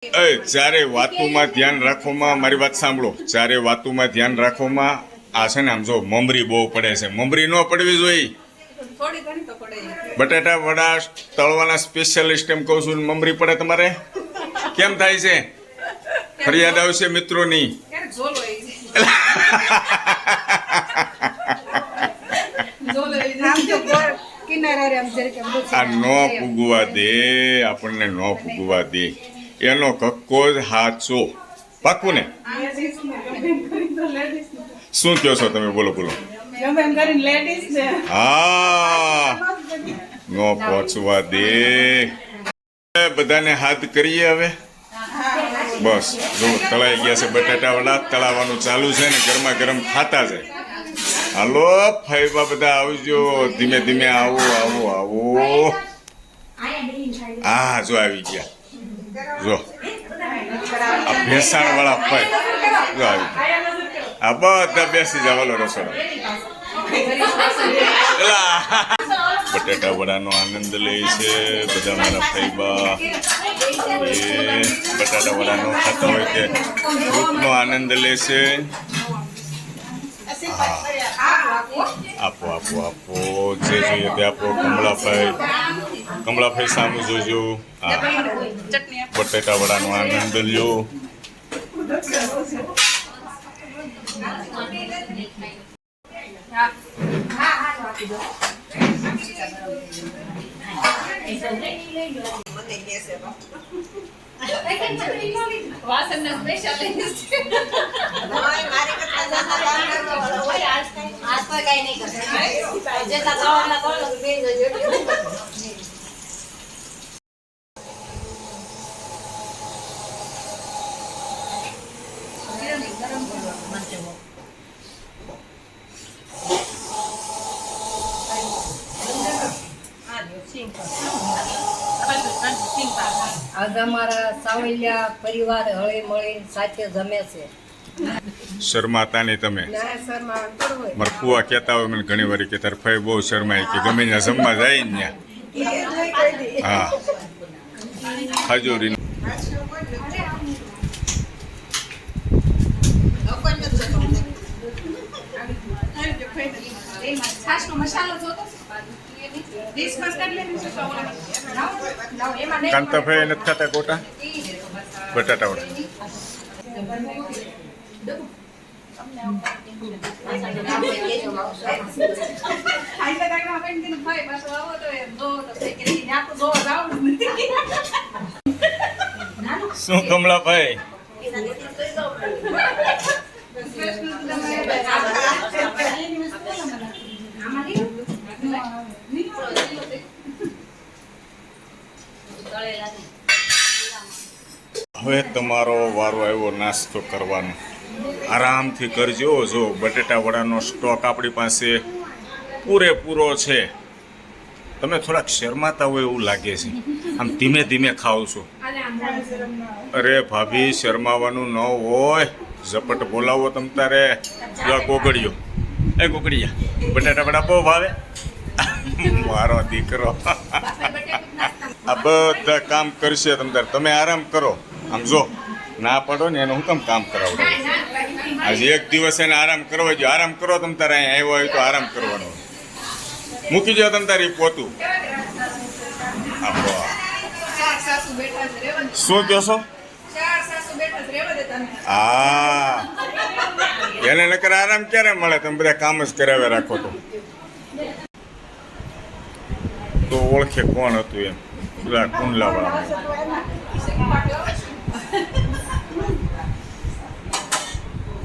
ચારે વાતોમાં ધ્યાન રાખોમાં, મારી વાત સાંભળો, ચારે વાતોમાં ધ્યાન રાખોમાં. આ છે ને આમ જો મમરી બહુ પડે છે, મમરી ન પડવી જોઈએ. બટાટા વડા તળવાના સ્પેશિયાલિસ્ટ એમ કહું છું, મમરી પડે તમારે કેમ થાય છે? ફરિયાદ આવશે મિત્રોની. આ ન પૂગવા દે, આપણને ન પૂગવા દે. એનો કક્કો જ હાચો. પાકું ને? શું કહો છો તમે? બોલો બોલો. હા, નો પહોંચવા દે. બધાને હાથ કરીએ હવે. બસ જો તળાઈ ગયા છે બટાટા વડા, તળાવવાનું ચાલુ છે ને ગરમા ગરમ ખાતા છે. હાલો ફાઈબા બધા આવજો, ધીમે ધીમે આવો આવો આવો. હા જો આવી ગયા. જો આ ભેસાણ વાળા ફાઈ જો આવી. આ બધા બેસી જવાલો રસોડા. બટાટા વડાનો આનંદ લે છે બધા મારા ફાઈબા. એ બટાટા વડાનો ખાતા હોય કે ફ્રૂટનો આનંદ લે છે. આપો આપો આપો, જે જોઈએ તે આપો. કમળાભાઈ સામું જોજો. હા, બટાટા વડાનો આનંદ લ્યો. આજ અમારા સાવલિયા પરિવાર હળી મળી સાથે જમે છે. શરમાતા નહીં તમે? મારા ફુવા કહેતા હોય મને ઘણી વાર કે તાર ફઈ બહુ શરમાય કે ગમે ત્યાં જમવા જાય ને ત્યાં. હા, ખજૂરી કાંતાભાઈ નથી ખાતા ગોટા બટાટા વડા. શું કમલાભાઈ? હવે તમારો વારો આવ્યો નાસ્તો કરવાનો. આરામથી કરજો. જો બટેટા વડાનો સ્ટોક આપણી પાસે પૂરેપૂરો છે. તમે થોડાક શરમાતા હોય એવું લાગે છે, આમ ધીમે ધીમે ખાવ છો. અરે ભાભી, શરમાવાનું ન હોય, ઝપટ બોલાવો તમ તારે. જો કોકડીઓ, એ કોકડીયા બટાટા વડા બહુ ભાવે મારો દીકરો. આ બધા કામ કરશે તમ તારે. તમે આરામ કરો. આમ જો ના પડો ને એનું હું કેમ કામ કરાવડો? આજે એક દિવસ એને આરામ કરવા જો. આરામ કરો તમ તારે. અહીંયા આવ્યો હોય તો આરામ કરવાનો. મૂકી જાઓ તમ તારી પોતું. શું કહો છો? હા, એને નકર આરામ ક્યારે મળે? તમે બધા કામ જ કરાવે રાખો તો ઓળખે કોણ હતું એમ. બધા કુંડલા વાળા